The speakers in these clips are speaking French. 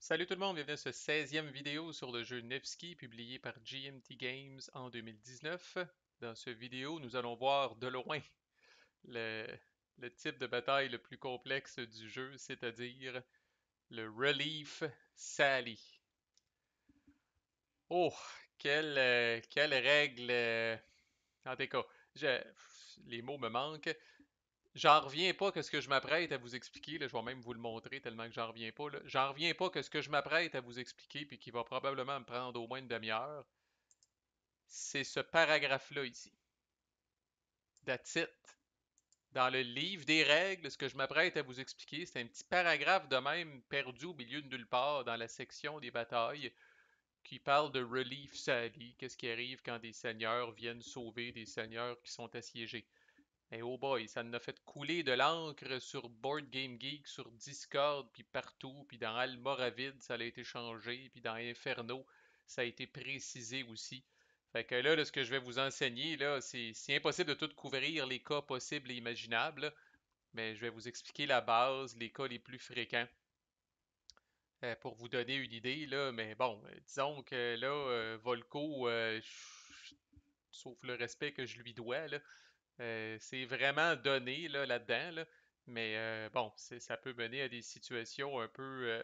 Salut tout le monde, bienvenue à ce 16e vidéo sur le jeu Nevsky, publié par GMT Games en 2019. Dans cette vidéo, nous allons voir de loin le, le type de bataille le plus complexe du jeu, c'est-à-dire le Relief Sally. Oh, quelle règle! En tout cas, les mots me manquent. J'en reviens pas que ce que je m'apprête à vous expliquer, là, je vais même vous le montrer tellement que j'en reviens pas, là. J'en reviens pas que ce que je m'apprête à vous expliquer, puis qui va probablement me prendre au moins une demi-heure, c'est ce paragraphe-là ici. That's it. Dans le livre des règles, ce que je m'apprête à vous expliquer, c'est un petit paragraphe de même perdu au milieu de nulle part dans la section des batailles qui parle de Relief Sally, qu'est-ce qui arrive quand des seigneurs viennent sauver des seigneurs qui sont assiégés. Et oh boy, ça nous a fait couler de l'encre sur Board Game Geek, sur Discord, puis partout, puis dans Almoravid, ça a été changé, puis dans Inferno, ça a été précisé aussi. Fait que là, ce que je vais vous enseigner, là, c'est impossible de tout couvrir les cas possibles et imaginables, là, mais je vais vous expliquer la base, les cas les plus fréquents, pour vous donner une idée, là. Mais bon, disons que là, Volco, sauf le respect que je lui dois, là, c'est vraiment donné là, là-dedans, là, mais bon, ça peut mener à des situations un peu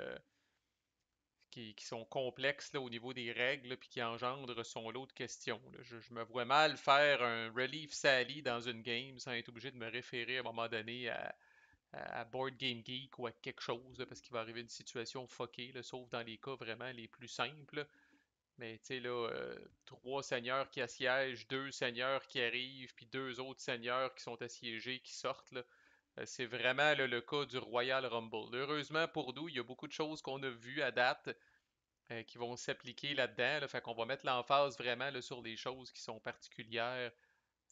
qui sont complexes là, au niveau des règles, puis qui engendrent son lot de questions. Là. Je me vois mal faire un Relief Sally dans une game sans être obligé de me référer à un moment donné à Board Game Geek ou à quelque chose, là, parce qu'il va arriver une situation fuckée, là, sauf dans les cas vraiment les plus simples. Mais tu sais, là, trois seigneurs qui assiègent, deux seigneurs qui arrivent, puis deux autres seigneurs qui sont assiégés, qui sortent, là. C'est vraiment là, le cas du Royal Rumble. Heureusement pour nous, il y a beaucoup de choses qu'on a vues à date qui vont s'appliquer là-dedans. Là, fait qu'on va mettre l'emphase vraiment là, sur les choses qui sont particulières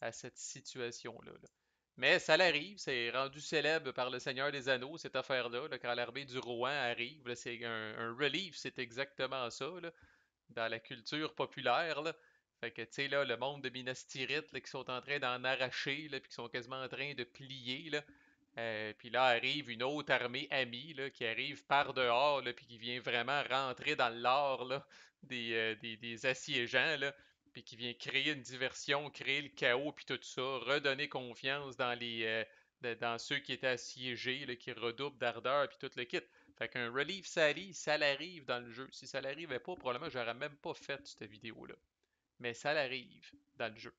à cette situation-là. Là. Mais ça l'arrive, c'est rendu célèbre par le Seigneur des Anneaux, cette affaire-là, là, quand l'armée du Rohan arrive. Là, c'est un relief, c'est exactement ça. Là dans la culture populaire, là. Fait que, tu sais, là, le monde de Minas Tirith, là, qui sont en train d'en arracher, là, puis qui sont quasiment en train de plier, là. Puis là arrive une autre armée amie, là, qui arrive par dehors, là, puis qui vient vraiment rentrer dans l'art, là, des assiégeants, là, puis qui vient créer une diversion, créer le chaos, puis tout ça, redonner confiance dans dans ceux qui étaient assiégés, là, qui redoublent d'ardeur, puis tout le kit. Fait qu'un Relief Sally, ça l'arrive dans le jeu. Si ça l'arrivait pas, probablement j'aurais même pas fait cette vidéo-là. Mais ça l'arrive dans le jeu.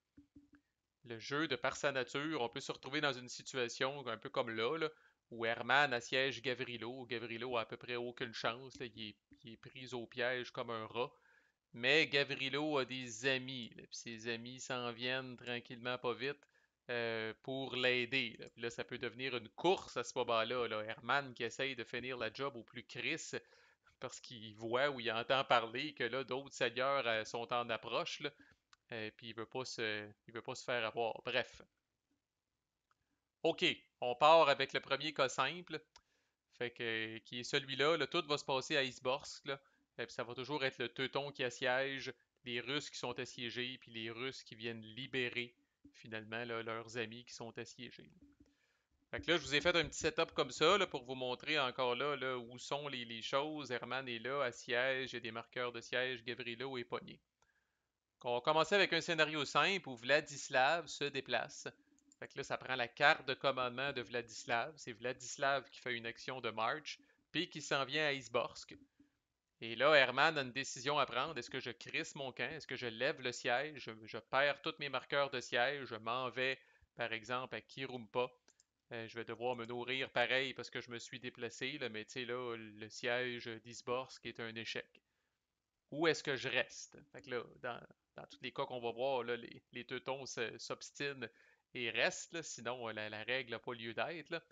Le jeu, de par sa nature, on peut se retrouver dans une situation un peu comme là, où Herman assiège Gavrilo. Gavrilo a à peu près aucune chance, là, il est pris au piège comme un rat. Mais Gavrilo a des amis, là, puis ses amis s'en viennent tranquillement pas vite pour l'aider. Là. Puis là, ça peut devenir une course à ce moment-là. Là. Herman qui essaye de finir la job au plus crisse parce qu'il voit ou il entend parler que là, d'autres seigneurs sont en approche, là, puis il veut pas se faire avoir. Bref. OK, on part avec le premier cas simple, fait que, qui est celui-là. Là, tout va se passer à Isborsk, là, puis ça va toujours être le teuton qui assiège, les Russes qui sont assiégés, puis les Russes qui viennent libérer, finalement, là, leurs amis qui sont assiégés. Fait que là, je vous ai fait un petit setup comme ça là, pour vous montrer encore là, où sont les choses. Herman est là, à siège, il y a des marqueurs de siège, Gavrilo est pogné. On va commencer avec un scénario simple où Vladislav se déplace. Fait que là, ça prend la carte de commandement de Vladislav. C'est Vladislav qui fait une action de march, puis qui s'en vient à Isborsk. Et là, Herman a une décision à prendre. Est-ce que je crisse mon camp? Est-ce que je lève le siège? Je perds tous mes marqueurs de siège. Je m'en vais, par exemple, à Kirumpa. Je vais devoir me nourrir pareil parce que je me suis déplacé, là, mais tu sais, là, le siège d'Isborsk est un échec. Où est-ce que je reste? Fait que là, dans tous les cas qu'on va voir, là, les teutons s'obstinent et restent, là, sinon la règle n'a pas lieu d'être. Là.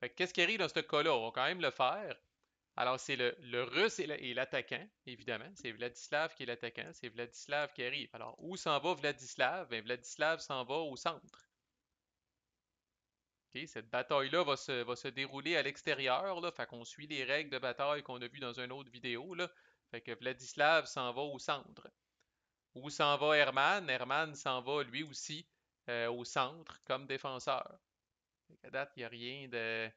Fait que qu'est-ce qui arrive dans ce cas-là? On va quand même le faire. Alors, c'est le Russe et l'attaquant, évidemment. C'est Vladislav qui est l'attaquant. C'est Vladislav qui arrive. Alors, où s'en va Vladislav? Ben, Vladislav s'en va au centre. Ok, cette bataille-là va se dérouler à l'extérieur, là, fait qu'on suit les règles de bataille qu'on a vues dans une autre vidéo, là. Fait que Vladislav s'en va au centre. Où s'en va Herman? Herman s'en va lui aussi au centre comme défenseur. Fait qu'à date, il n'y a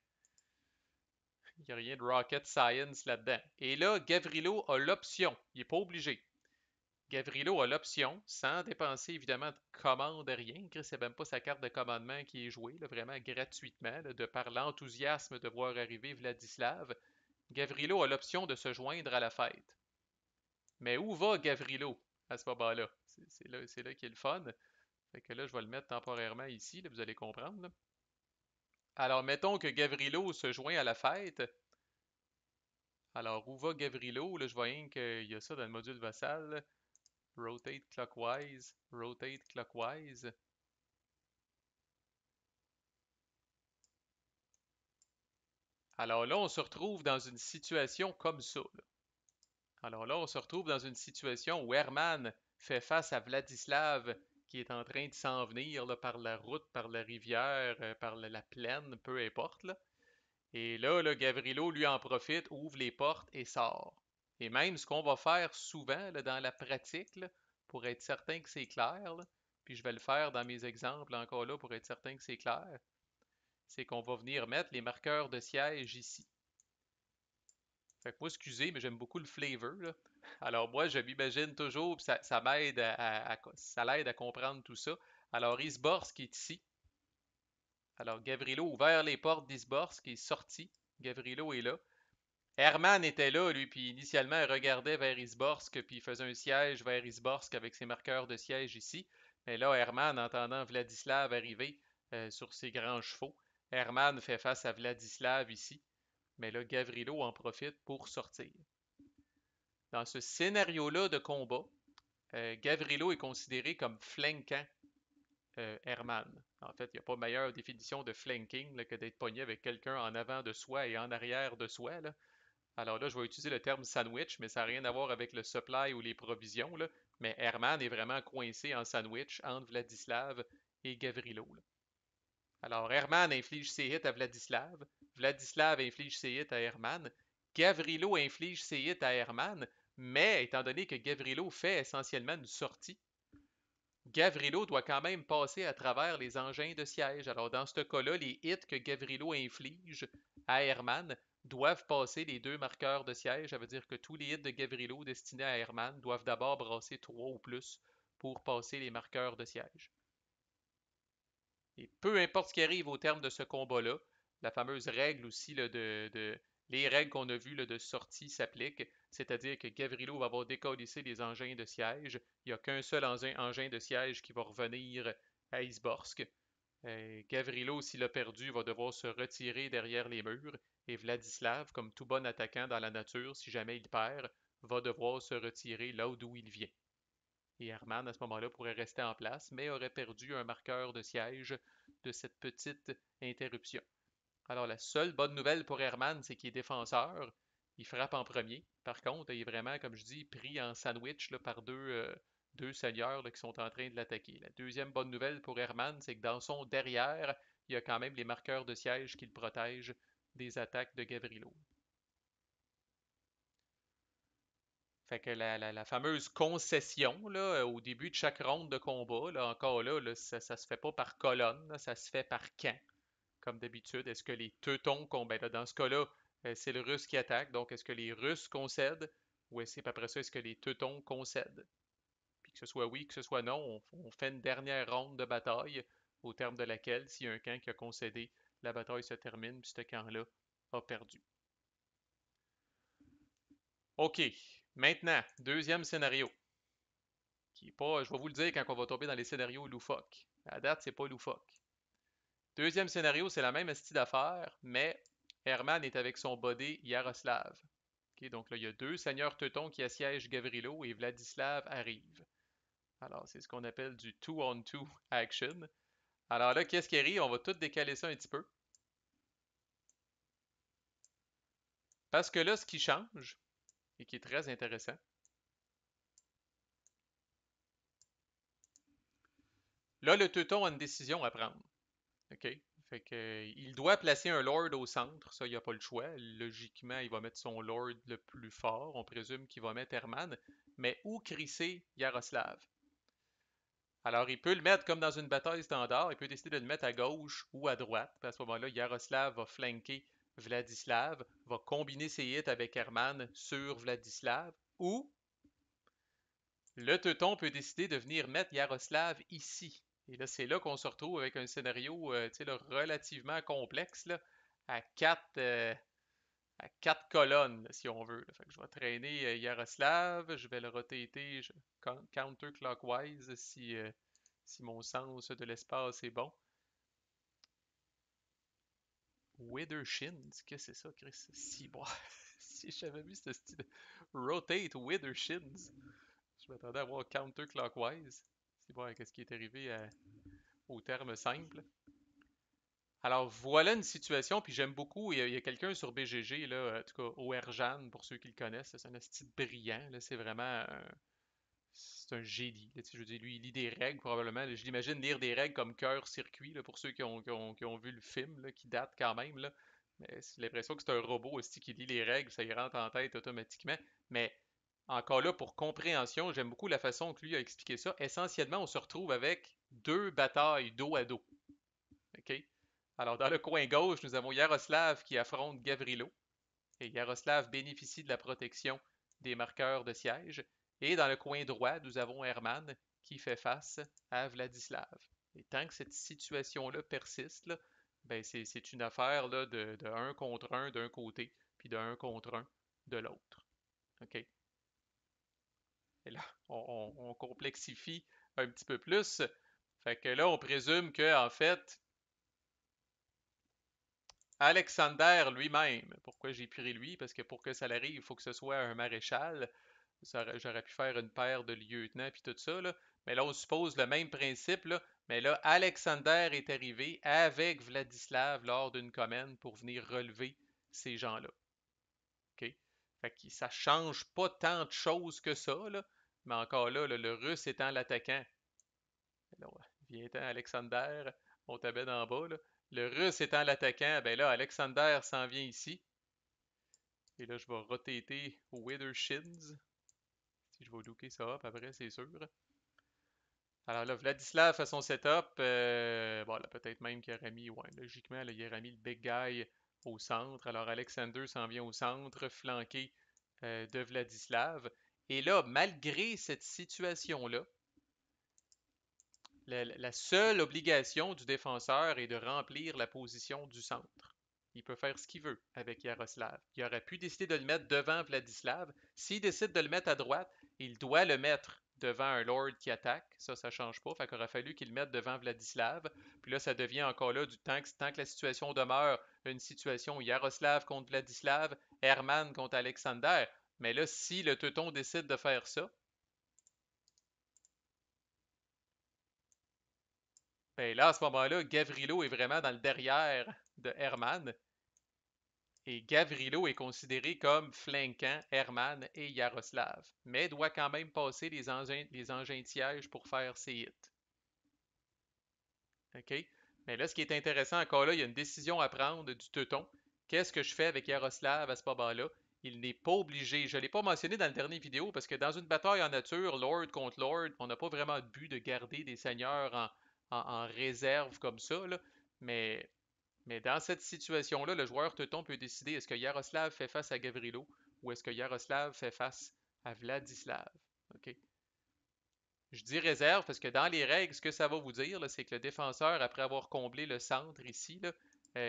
Il n'y a rien de rocket science là-dedans. Et là, Gavrilo a l'option. Il n'est pas obligé. Gavrilo a l'option, sans dépenser évidemment de commande, rien. Chris, c'est même pas sa carte de commandement qui est jouée, là, vraiment gratuitement, là, de par l'enthousiasme de voir arriver Vladislav. Gavrilo a l'option de se joindre à la fête. Mais où va Gavrilo à ce moment-là? C'est là qu'il est le fun. Fait que là, je vais le mettre temporairement ici, là, vous allez comprendre. Là. Alors, mettons que Gavrilo se joint à la fête. Alors, où va Gavrilo? Là, je vois rien qu'il y a ça dans le module vassal. Rotate clockwise, rotate clockwise. Alors là, on se retrouve dans une situation comme ça. Là. Alors là, on se retrouve dans une situation où Herman fait face à Vladislav qui est en train de s'en venir là, par la route, par la rivière, par la plaine, peu importe. Là. Et là, Gavrilo, lui, en profite, ouvre les portes et sort. Et même ce qu'on va faire souvent là, dans la pratique, là, pour être certain que c'est clair, là, puis je vais le faire dans mes exemples encore là pour être certain que c'est clair, c'est qu'on va venir mettre les marqueurs de siège ici. Fait que moi, excusez, mais j'aime beaucoup le flavor. Là. Alors moi, je m'imagine toujours, puis ça m'aide ça l'aide à comprendre tout ça. Alors Isborsk est ici. Alors Gavrilo a ouvert les portes d'Isborsk et est sorti. Gavrilo est là. Herman était là, lui, puis initialement, il regardait vers Isborsk, puis il faisait un siège vers Isborsk avec ses marqueurs de siège ici. Mais là, Herman, entendant Vladislav arriver sur ses grands chevaux, Herman fait face à Vladislav ici. Mais là, Gavrilo en profite pour sortir. Dans ce scénario-là de combat, Gavrilo est considéré comme flanquant Herman. En fait, il n'y a pas meilleure définition de flanking là, que d'être pogné avec quelqu'un en avant de soi et en arrière de soi. Là. Alors là, je vais utiliser le terme sandwich, mais ça n'a rien à voir avec le supply ou les provisions. Là. Mais Herman est vraiment coincé en sandwich entre Vladislav et Gavrilo. Là. Alors, Herman inflige ses hits à Vladislav. Vladislav inflige ses hits à Herman. Gavrilo inflige ses hits à Herman. Mais, étant donné que Gavrilo fait essentiellement une sortie, Gavrilo doit quand même passer à travers les engins de siège. Alors, dans ce cas-là, les hits que Gavrilo inflige à Herman doivent passer les deux marqueurs de siège. Ça veut dire que tous les hits de Gavrilo destinés à Herman doivent d'abord brasser 3 ou plus pour passer les marqueurs de siège. Et peu importe ce qui arrive au terme de ce combat-là, la fameuse règle aussi les règles qu'on a vues là, de sortie s'appliquent, c'est-à-dire que Gavrilo va avoir décollissé les engins de siège. Il n'y a qu'un seul engin de siège qui va revenir à Isborsk. Gavrilo, s'il a perdu, va devoir se retirer derrière les murs. Et Vladislav, comme tout bon attaquant dans la nature, si jamais il perd, va devoir se retirer là d'où il vient. Et Herman, à ce moment-là, pourrait rester en place, mais aurait perdu un marqueur de siège de cette petite interruption. Alors, la seule bonne nouvelle pour Herman, c'est qu'il est défenseur. Il frappe en premier. Par contre, il est vraiment, comme je dis, pris en sandwich là, par deux seigneurs là, qui sont en train de l'attaquer. La deuxième bonne nouvelle pour Herman, c'est que dans son derrière, il y a quand même les marqueurs de siège qui le protègent des attaques de Gavrilo. Fait que la fameuse concession là, au début de chaque ronde de combat, là, encore là, ça se fait pas par colonne, là, ça se fait par camp, comme d'habitude. Est-ce que les Teutons, ben là, dans ce cas-là, c'est le Russe qui attaque, donc est-ce que les Russes concèdent, ou après ça, est-ce que les Teutons concèdent? Puis que ce soit oui, que ce soit non, on fait une dernière ronde de bataille, au terme de laquelle, s'il y a un camp qui a concédé, la bataille se termine, puis ce camp-là a perdu. OK, maintenant, deuxième scénario. Qui est pas, je vais vous le dire quand on va tomber dans les scénarios loufoques. À date, c'est pas loufoque. Deuxième scénario, c'est la même style d'affaires, mais Herman est avec son body Yaroslav. Okay, donc là, il y a deux seigneurs teutons qui assiègent Gavrilo et Vladislav arrive. Alors, c'est ce qu'on appelle du two-on-two action. Alors là, qu'est-ce qui arrive? On va tout décaler ça un petit peu. Parce que là, ce qui change, et qui est très intéressant, là, le teuton a une décision à prendre. OK? Fait que, il doit placer un lord au centre, ça, il n'y a pas le choix. Logiquement, il va mettre son lord le plus fort. On présume qu'il va mettre Herman. Mais où crisser Yaroslav? Alors, il peut le mettre comme dans une bataille standard. Il peut décider de le mettre à gauche ou à droite. Puis à ce moment-là, Yaroslav va flanquer Vladislav va combiner ses hits avec Herman sur Vladislav, ou le Teuton peut décider de venir mettre Yaroslav ici. Et là, c'est là qu'on se retrouve avec un scénario relativement complexe là, à quatre colonnes, là, si on veut. Là. Fait que je vais traîner Yaroslav, je vais le rotater counterclockwise si mon sens de l'espace est bon. Wither Shins, qu'est-ce que c'est ça, Chris? Si, bon, si j'avais vu ce style de Rotate Wither Shins, je m'attendais à voir counterclockwise. C'est bon, qu'est-ce qui est arrivé au terme simple. Alors voilà une situation, puis j'aime beaucoup, il y a quelqu'un sur BGG, là, en tout cas, Oerjan, pour ceux qui le connaissent, c'est un style brillant, là, c'est un génie. Là, je veux dire, lui, il lit des règles probablement. Là, je l'imagine lire des règles comme Cœur-Circuit, là, pour ceux qui ont vu le film, là, qui date quand même. Là. Mais c'est l'impression que c'est un robot aussi qui lit les règles, ça y rentre en tête automatiquement. Mais encore là, pour compréhension, j'aime beaucoup la façon que lui a expliqué ça. Essentiellement, on se retrouve avec deux batailles dos à dos. OK? Alors, dans le coin gauche, nous avons Yaroslav qui affronte Gavrilo. Et Yaroslav bénéficie de la protection des marqueurs de siège. Et dans le coin droit, nous avons Herman qui fait face à Vladislav. Et tant que cette situation-là persiste, là, ben c'est une affaire là, de 1 contre 1 d'un côté, puis de 1 contre 1 de l'autre. OK? Et là, on complexifie un petit peu plus. Fait que là, on présume que, en fait, Alexander lui-même, pourquoi j'ai pris lui? Parce que pour que ça arrive, il faut que ce soit un maréchal. J'aurais pu faire une paire de lieutenants puis tout ça, là. Mais là, on suppose le même principe, là. Mais là, Alexander est arrivé avec Vladislav lors d'une commande pour venir relever ces gens-là. OK? Fait que ça change pas tant de choses que ça, là. Mais encore là, le Russe étant l'attaquant, là, viens-t'en, Alexander, on t'abette en bas, là. Le Russe étant l'attaquant, ben là, Alexander s'en vient ici. Et là, je vais rotater Wither Shins. Si je vais looker ça up après, c'est sûr. Alors là, Vladislav fait son setup. Bon, là, peut-être même qu'il aurait mis, ouais, logiquement, là, il aurait mis le big guy au centre. Alors Alexander s'en vient au centre, flanqué de Vladislav. Et là, malgré cette situation-là, la seule obligation du défenseur est de remplir la position du centre. Il peut faire ce qu'il veut avec Yaroslav. Il aurait pu décider de le mettre devant Vladislav. S'il décide de le mettre à droite, il doit le mettre devant un lord qui attaque. Ça ne change pas. Fait qu'il aurait fallu qu'il le mette devant Vladislav. Puis là, ça devient encore là, du tant que la situation demeure une situation Yaroslav contre Vladislav, Herman contre Alexander. Mais là, si le teuton décide de faire ça, ben là, à ce moment-là, Gavrilo est vraiment dans le derrière de Herman. Et Gavrilo est considéré comme flanquant Herman et Yaroslav, mais doit quand même passer les engins de siège pour faire ses hits. OK? Mais là, ce qui est intéressant encore là, il y a une décision à prendre du teuton. Qu'est-ce que je fais avec Yaroslav à ce moment-là? Il n'est pas obligé. Je ne l'ai pas mentionné dans le dernier vidéo parce que dans une bataille en nature, Lord contre Lord, on n'a pas vraiment de but de garder des seigneurs en réserve comme ça. Là. Mais mais dans cette situation-là, le joueur teuton peut décider est-ce que Yaroslav fait face à Gavrilo ou est-ce que Yaroslav fait face à Vladislav. OK? Je dis réserve parce que dans les règles, ce que ça va vous dire, c'est que le défenseur, après avoir comblé le centre ici, là,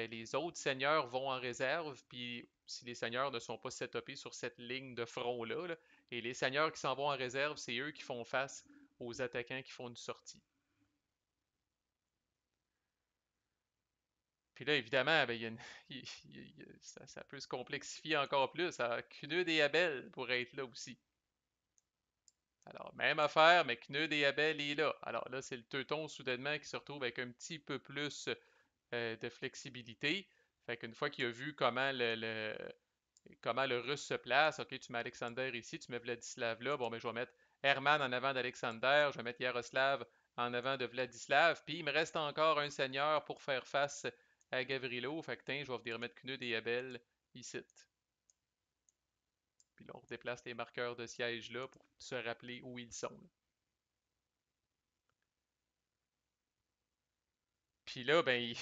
les autres seigneurs vont en réserve, puis si les seigneurs ne sont pas setupés sur cette ligne de front-là, là, et les seigneurs qui s'en vont en réserve, c'est eux qui font face aux attaquants qui font une sortie. Puis là, évidemment, ben, ça peut se complexifier encore plus. Alors, Knud et Abel pourraient être là aussi. Alors, même affaire, mais Knud et Abel est là. Alors là, c'est le teuton soudainement qui se retrouve avec un petit peu plus de flexibilité. Fait qu'une fois qu'il a vu comment le Russe se place, ok, tu mets Alexander ici, tu mets Vladislav là, bon, ben, je vais mettre Herman en avant d'Alexander, je vais mettre Yaroslav en avant de Vladislav, puis il me reste encore un seigneur pour faire face à Gavrilo. Fait que, tiens, je vais venir mettre Knud et Abel ici. Puis là, on redéplace les marqueurs de siège là pour se rappeler où ils sont. Puis là, ben,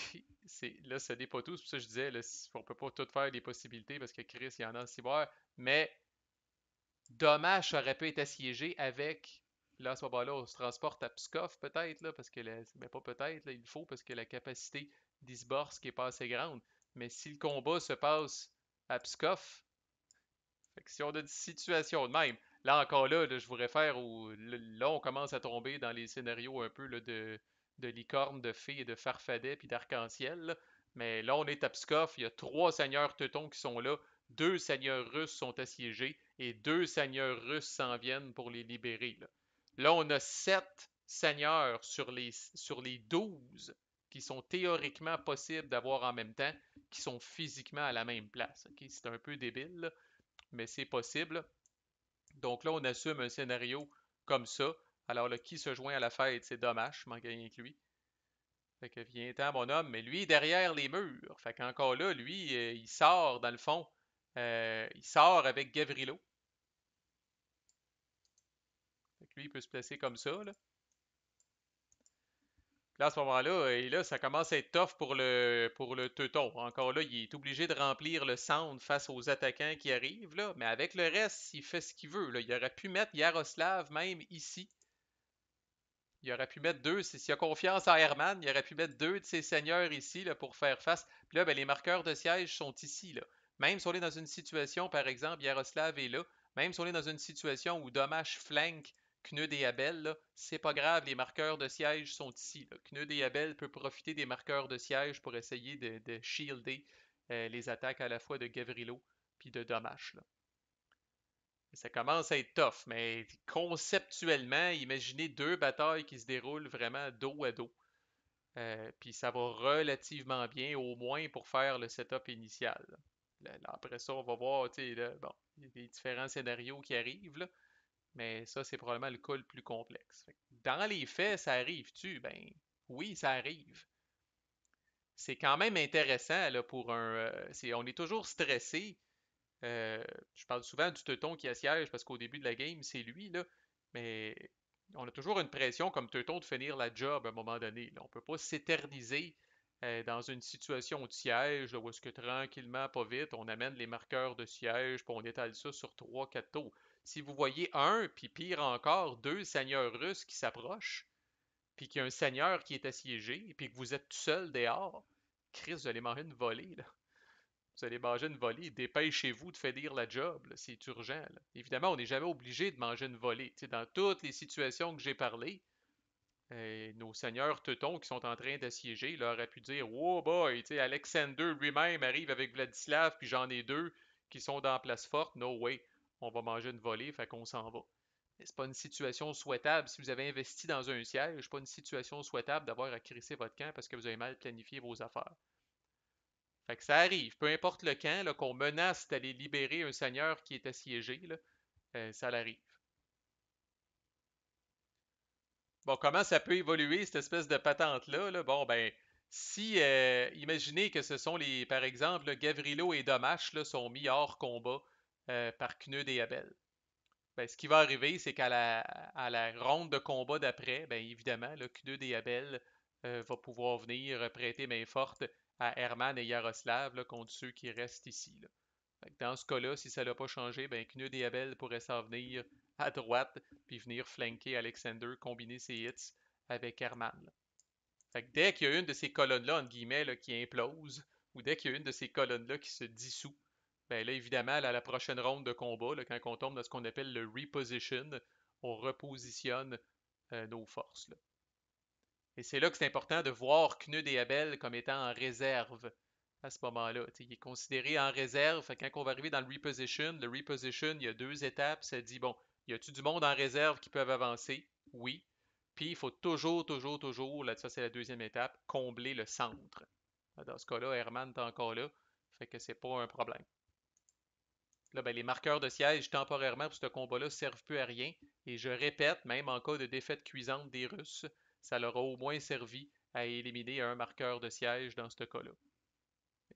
là, ce n'est pas tout. C'est pour ça que je disais, là, on peut pas tout faire les possibilités parce que Chris, il y en a en cyber. Mais Dommage aurait pu être assiégé avec. Là, à ce moment-là, on se transporte à Pskov, peut-être, là, parce que mais pas peut-être, là, il faut, parce que la capacité d'Isborsk n'est pas assez grande. Mais si le combat se passe à Pskov, fait que si on a une situation de même, là encore là, je vous réfère au. Là, on commence à tomber dans les scénarios un peu là, de licorne, de fées et de farfadet puis d'arc-en-ciel. Là. Mais là, on est à Pskov, il y a trois seigneurs teutons qui sont là, deux seigneurs russes sont assiégés et deux seigneurs russes s'en viennent pour les libérer. Là, on a sept seigneurs sur les 12 qui sont théoriquement possibles d'avoir en même temps, qui sont physiquement à la même place. Ok? C'est un peu débile, là, mais c'est possible. Donc là, on assume un scénario comme ça. Alors là, qui se joint à la fête, c'est dommage, je m'en gagne avec lui. Fait que viens-t'en, mon homme, mais lui, derrière les murs. Fait qu'encore là, lui, il sort, dans le fond, il sort avec Gavrilo. Fait que lui, il peut se placer comme ça, là. Là, à ce moment-là, et là, ça commence à être tough pour le teuton. Encore là, il est obligé de remplir le centre face aux attaquants qui arrivent, là. Mais avec le reste, il fait ce qu'il veut, là. Il aurait pu mettre Yaroslav même ici. Il aurait pu mettre deux, s'il a confiance en Herman, il aurait pu mettre deux de ses seigneurs ici là, pour faire face. Puis là, ben, les marqueurs de siège sont ici. Là. Même si on est dans une situation, par exemple, Yaroslav est là, même si on est dans une situation où Dommage flanque Knud et Abel, c'est pas grave, les marqueurs de siège sont ici. Là. Knud et Abel peuvent profiter des marqueurs de siège pour essayer de shielder les attaques à la fois de Gavrilo puis de Dommage. Là. Ça commence à être tough, mais conceptuellement, imaginez deux batailles qui se déroulent vraiment dos à dos. Puis ça va relativement bien, au moins pour faire le setup initial. Là, après ça, on va voir, tu sais, bon, il y a des différents scénarios qui arrivent, là, mais ça, c'est probablement le cas le plus complexe. Dans les faits, ça arrive-tu? Ben, oui, ça arrive. C'est quand même intéressant, là, pour un. On est toujours stressé. Euh, je parle souvent du teuton qui assiège parce qu'au début de la game, c'est lui, là. Mais on a toujours une pression comme teuton de finir la job à un moment donné. Là. On ne peut pas s'éterniser dans une situation de siège là, où est-ce que tranquillement, pas vite, on amène les marqueurs de siège puis on étale ça sur trois, quatre tours. Si vous voyez un, puis pire encore, deux seigneurs russes qui s'approchent, puis qu'il y a un seigneur qui est assiégé, puis que vous êtes tout seul dehors, Chris, vous allez manger une volée, là. Vous allez manger une volée, dépêchez-vous de finir la job, là, c'est urgent. Là. Évidemment, on n'est jamais obligé de manger une volée. T'sais, dans toutes les situations que j'ai parlé, nos seigneurs teutons qui sont en train d'assiéger là, auraient pu dire Oh boy, Alexander lui-même arrive avec Vladislav, puis j'en ai deux qui sont dans la place forte. No way, on va manger une volée, fait qu'on s'en va. Mais c'est pas une situation souhaitable. Si vous avez investi dans un siège, c'est pas une situation souhaitable d'avoir à crisser votre camp parce que vous avez mal planifié vos affaires. Fait que ça arrive, peu importe le camp, là, qu'on menace d'aller libérer un seigneur qui est assiégé, là, ça l'arrive. Bon, comment ça peut évoluer, cette espèce de patente-là? Là? Bon, ben, si, imaginez que ce sont les, par exemple, là, Gavrilo et Domash là, sont mis hors combat par Knud et Abel. Ben, ce qui va arriver, c'est à la ronde de combat d'après, ben, évidemment, là, Knud et Abel va pouvoir venir prêter main forte à Herman et Yaroslav là, contre ceux qui restent ici. Là. Fait que dans ce cas-là, si ça n'a pas changé, ben Knud et Abel pourraient s'en venir à droite, puis venir flanquer Alexander, combiner ses hits avec Herman. Là. Fait que dès qu'il y a une de ces colonnes-là, entre guillemets, là, qui implose, ou dès qu'il y a une de ces colonnes-là qui se dissout, ben là, évidemment, là, à la prochaine ronde de combat, là, quand on tombe dans ce qu'on appelle le reposition, on repositionne nos forces. Là. Et c'est là que c'est important de voir Knud et Abel comme étant en réserve à ce moment-là. Il est considéré en réserve. Fait que quand on va arriver dans le reposition, il y a deux étapes. Ça dit, bon, y a-tu du monde en réserve qui peuvent avancer? Oui. Puis il faut toujours, là, ça c'est la deuxième étape, combler le centre. Dans ce cas-là, Herman est encore là. Fait que c'est pas un problème. Là, ben, les marqueurs de siège temporairement pour ce combat-là ne servent plus à rien. Et je répète, même en cas de défaite cuisante des Russes, ça leur a au moins servi à éliminer un marqueur de siège dans ce cas-là.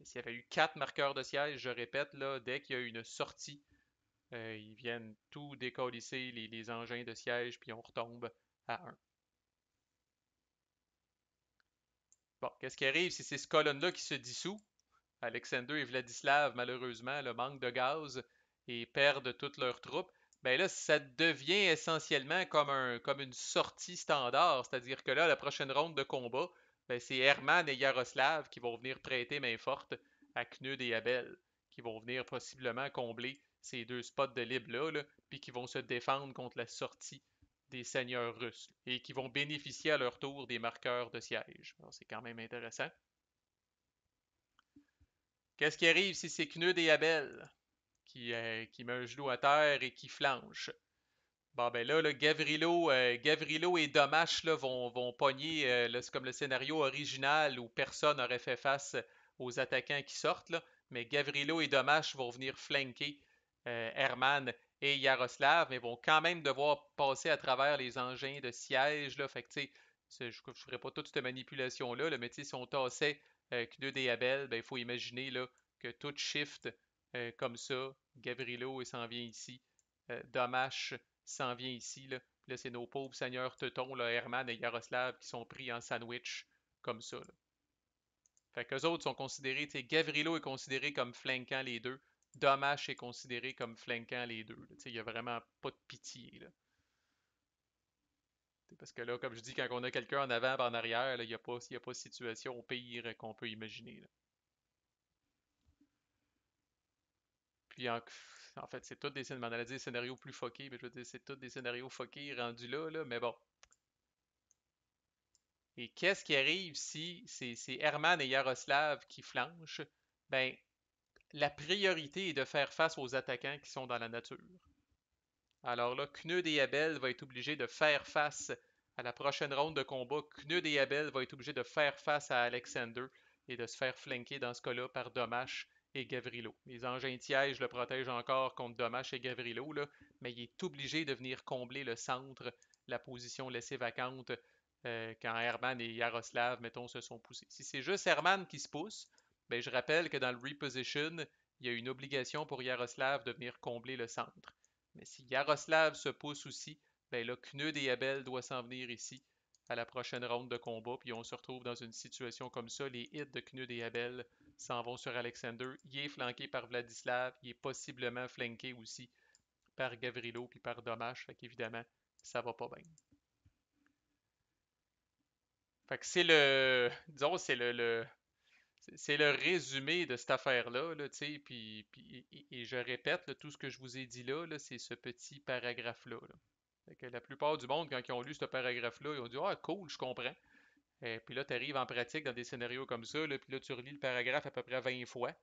S'il y avait eu quatre marqueurs de siège, je répète, là, dès qu'il y a une sortie, ils viennent tout décolisser les engins de siège, puis on retombe à un. Bon, qu'est-ce qui arrive si c'est ce colonne-là qui se dissout? Alexander et Vladislav, malheureusement, le manque de gaz et perdent toutes leurs troupes. Ben là, ça devient essentiellement comme une sortie standard. C'est-à-dire que là, la prochaine ronde de combat, ben, c'est Hermann et Yaroslav qui vont venir prêter main forte à Knud et Abel, qui vont venir possiblement combler ces deux spots de libre-là, là, puis qui vont se défendre contre la sortie des seigneurs russes et qui vont bénéficier à leur tour des marqueurs de siège. Alors, c'est quand même intéressant. Qu'est-ce qui arrive si c'est Knud et Abel qui met un genou à terre et qui flanche? Bon, ben là, Gavrilo et Domash là, vont pogner. Là, c'est comme le scénario original où personne n'aurait fait face aux attaquants qui sortent. Là, mais Gavrilo et Domash vont venir flanquer Herman et Yaroslav, mais vont quand même devoir passer à travers les engins de siège. Là, fait que, tu sais, je ne ferai pas toute cette manipulation-là, là, mais si on tassait Knud et Abel, ben, il faut imaginer là, que tout shift comme ça. Gavrilo il s'en vient ici. Domash s'en vient ici. Là, puis là c'est nos pauvres seigneurs teutons, là, Herman et Yaroslav, qui sont pris en sandwich comme ça. Là. Fait qu'eux autres sont considérés, tu sais, Gavrilo est considéré comme flanquant les deux. Domash est considéré comme flanquant les deux. Il n'y a vraiment pas de pitié. Là. Parce que là, comme je dis, quand on a quelqu'un en avant et en arrière, il n'y a, y a pas de situation pire qu'on peut imaginer. Là. Puis en fait, c'est tous des scénarios, des scénarios plus fuckés, mais je veux dire, c'est tous des scénarios fuckés rendus là, mais bon, et qu'est-ce qui arrive si c'est Herman et Yaroslav qui flanchent? Ben, la priorité est de faire face aux attaquants qui sont dans la nature. Alors là, Knud et Abel vont être obligés de faire face à la prochaine ronde de combat. Knud et Abel vont être obligés de faire face à Alexander et de se faire flanquer dans ce cas-là par Domash et Gavrilo. Les engins de siège le protègent encore contre Domash et Gavrilo, là, mais il est obligé de venir combler le centre, la position laissée vacante quand Herman et Yaroslav, mettons, se sont poussés. Si c'est juste Herman qui se pousse, ben, je rappelle que dans le reposition, il y a une obligation pour Yaroslav de venir combler le centre. Mais si Yaroslav se pousse aussi, ben là, Knud et Abel doivent s'en venir ici à la prochaine ronde de combat. Puis on se retrouve dans une situation comme ça. Les hits de Knud et Abel s'en vont sur Alexander. Il est flanqué par Vladislav. Il est possiblement flanqué aussi par Gavrilo puis par Domash. Fait qu'évidemment, ça va pas bien. Fait que c'est le. Disons, c'est le résumé de cette affaire-là, là, tu sais, et je répète, là, tout ce que je vous ai dit là, c'est ce petit paragraphe-là. Là. Fait que la plupart du monde, quand ils ont lu ce paragraphe-là, ils ont dit « Ah, cool, je comprends. » Puis là, tu arrives en pratique dans des scénarios comme ça, là, puis là, tu relis le paragraphe à peu près 20 fois,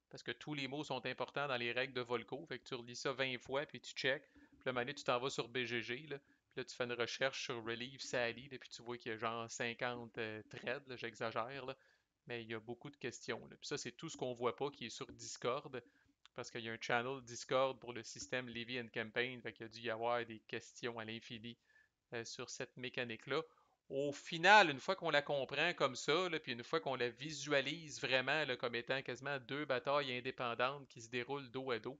parce que tous les mots sont importants dans les règles de Volco. Fait que tu relis ça 20 fois, puis tu check. Puis là, maintenant, tu t'en vas sur BGG, là, puis là, tu fais une recherche sur Relieve Sally, là, puis tu vois qu'il y a genre 50 threads, là, j'exagère, là, mais il y a beaucoup de questions. Là. Puis ça, c'est tout ce qu'on voit pas qui est sur Discord, parce qu'il y a un channel Discord pour le système Levy and Campaign, fait qu'il y a dû y avoir des questions à l'infini sur cette mécanique-là. Au final, une fois qu'on la comprend comme ça, là, puis une fois qu'on la visualise vraiment là, comme étant quasiment deux batailles indépendantes qui se déroulent dos à dos,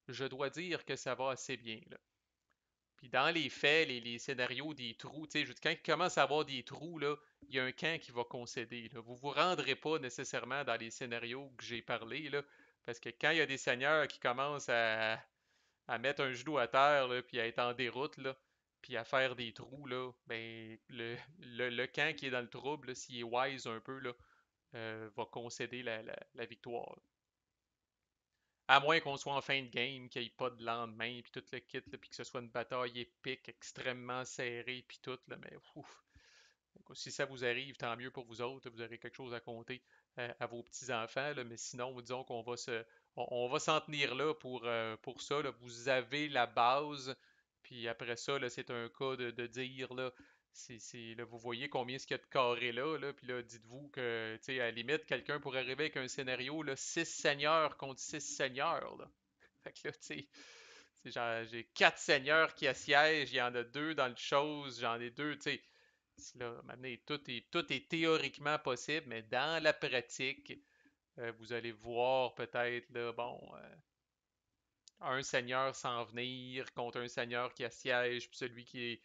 je dois dire que ça va assez bien. Là. Puis dans les faits, les scénarios des trous, tu sais, quand il commence à avoir des trous, là, il y a un camp qui va concéder. Là. Vous ne vous rendrez pas nécessairement dans les scénarios que j'ai parlé, là, parce que quand il y a des seigneurs qui commencent à mettre un genou à terre, là, puis à être en déroute, là, puis à faire des trous, là, ben, le camp qui est dans le trouble, s'il est wise un peu, là, va concéder la victoire. Là. À moins qu'on soit en fin de game, qu'il n'y ait pas de lendemain, puis tout le kit, là, puis que ce soit une bataille épique, extrêmement serrée, puis tout, là, mais ouf. Si ça vous arrive, tant mieux pour vous autres, vous aurez quelque chose à compter à vos petits-enfants, là, mais sinon, disons qu'on va on va s'en tenir là pour ça. Là. Vous avez la base, puis après ça, là, c'est un cas de dire, là, là, vous voyez combien est-ce qu'il y a de carrés là, puis là, dites-vous que, tu sais, à la limite, quelqu'un pourrait arriver avec un scénario, là, 6 seigneurs contre 6 seigneurs, là. Fait que là, tu sais, c'est genre, j'ai 4 seigneurs qui assiègent, il y en a 2 dans le chose, j'en ai 2, tu sais. Là, maintenant, tout est théoriquement possible, mais dans la pratique, vous allez voir peut-être, là, bon, un seigneur s'en venir contre un seigneur qui assiège, puis celui qui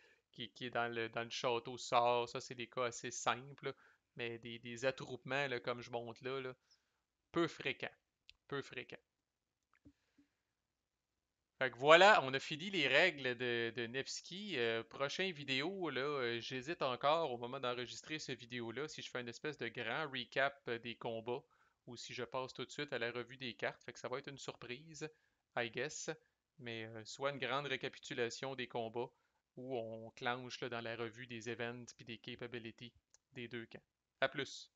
est dans le château sort. Ça, c'est des cas assez simples. mais des attroupements, là, comme je montre là, peu fréquents. Peu fréquents. Fait que voilà, on a fini les règles de Nevsky. Prochain vidéo, là, j'hésite encore au moment d'enregistrer cette vidéo-là si je fais une espèce de grand recap des combats ou si je passe tout de suite à la revue des cartes. Fait que ça va être une surprise, I guess. Mais soit une grande récapitulation des combats ou on clenche là, dans la revue des events puis des capabilities des deux camps. À plus!